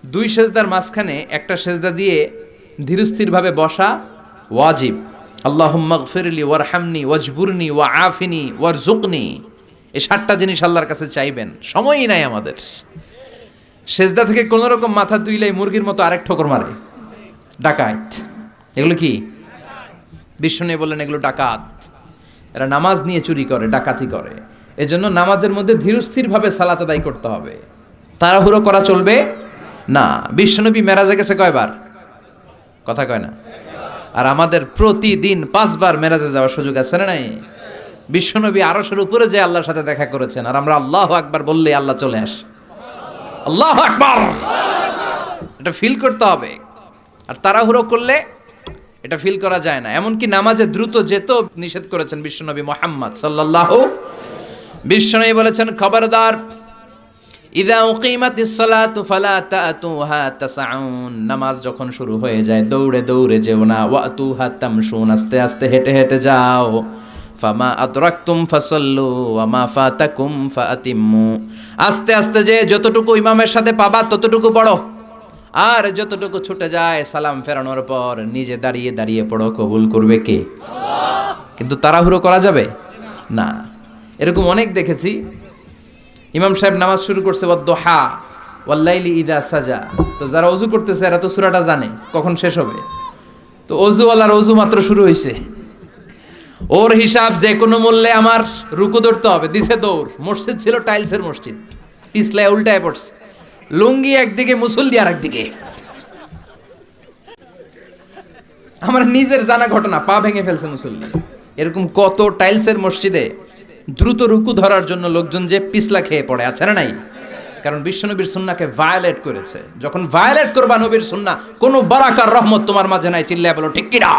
দুই সেজদার মাঝখানে একটা সেজদা দিয়ে ধীরস্থিরভাবে বসা ওয়াজিব। আল্লাহুম্মা গফিরলি ওয়ারহামনি ওয়াজবুরনি ওয়াআফিনি ওয়ারজুকনি, এই 7টা জিনিস আল্লাহর কাছে চাইবেন। সময়ই নাই আমাদের। সেজদা থেকে কোন রকম মাথা তুইলাই মুরগির মতো আরেক ঠোকর মারে, ডাকাত। এগুলো কি? বিষ্ণু বললেন এগুলো ডাকাত। এরা নামাজ নিয়ে চুরি করে, ডাকাতি করে। এজন্য নামাজের মধ্যে ধীরস্থিরভাবে সালাত আদায় করতে হবে, তাড়াহুড়ো করা চলবে না। বিশ্বনবী মেরাজে গেছে কয়বার? কথা কয় না। আর আমাদের প্রতিদিন 5 বার মেরাজে যাওয়ার সুযোগ আছে না নাই? বিশ্বনবী আরশের উপরে যে আল্লাহর সাথে দেখা করেছেন, আর আমরা আল্লাহু আকবার বললে আল্লাহ চলে আসে। আল্লাহু আকবার, এটা ফিল করতে হবে। আর তাড়াহুড়ো করলে এটা ফিল করা যায় না। এমনকি নামাজে দ্রুত যেতে নিষেধ করেছেন বিশ্বনবী মুহাম্মদ সাল্লাল্লাহু। বিশ্বনবী বলেছেন, খবরদার, ইযা উকিমাতিস সালাতু ফালা তাতুহা তাসআউন, নামাজ যখন শুরু হয়ে যায় দৌড়ে দৌড়ে যেও না। ওয়াতুহা তামশুন, আস্তে আস্তে হেঁটে হেঁটে যাও। ফামা আদরাকতুম ফাসাল্লু ওয়া মা ফাতাকুম ফাআতিম্মু, আস্তে আস্তে যে যতটুকু ইমামের সাথে পাবা ততটুকু পড়ো, আর যতটুকু ছুটে যায় সালাম ফেরানোর পর নিজে দাঁড়িয়ে দাঁড়িয়ে পড়ো। কবুল করবে কে? আল্লাহ। কিন্তু তাড়াহুড়ো করা যাবে না। এরকম অনেক দেখেছি, ইমাম সাহেব নামাজ শুরু করছে ওয়াদ-দুহা ওয়াল-লাইলি ইযা সাজা, তো যারা ওযু করতেছে এরা তো সূরাটা জানে কখন শেষ হবে। তো ওযুওয়ালার ওযু মাত্র শুরু হইছে, ওর হিসাব যে কোনো মূল্যে আমার রুকু ধরতে হবে, দিছে দৌড়। মসজিদ ছিল টাইলসের মসজিদ, পিছলায় উল্টায় পড়ছে, লুঙ্গি একদিকে মুসল্লি আর একদিকে। আমার নিজের জানা ঘটনা, পা ভেঙে ফেলছে মুসল্লি। এরকম কত টাইলসের মসজিদে দ্রুত রুকু ধরার জন্য লোকজন যে পিছলা খেয়ে পড়ে, আছে না নাই? কারণ বিশ্বনবীর সুন্নাহকে ভায়োলেট করেছে। যখন ভায়োলেট করবা নবীর সুন্নাহ, কোন বারাকার রহমত তোমার মাঝে নাই। চিল্লায় বলো ঠিক কি না?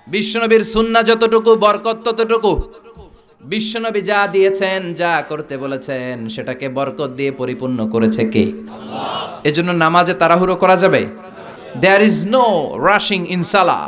বিশ্বনবীর সুন্নাহ যতটুকু বরকত ততটুকু। বিশ্বনবী যা দিয়েছেন, যা করতে বলেছেন, সেটাকে বরকত দিয়ে পরিপূর্ণ করেছে কে? আল্লাহ। এজন্য নামাজে তাড়াহুড়ো করা যাবে? There is no rushing in Salah.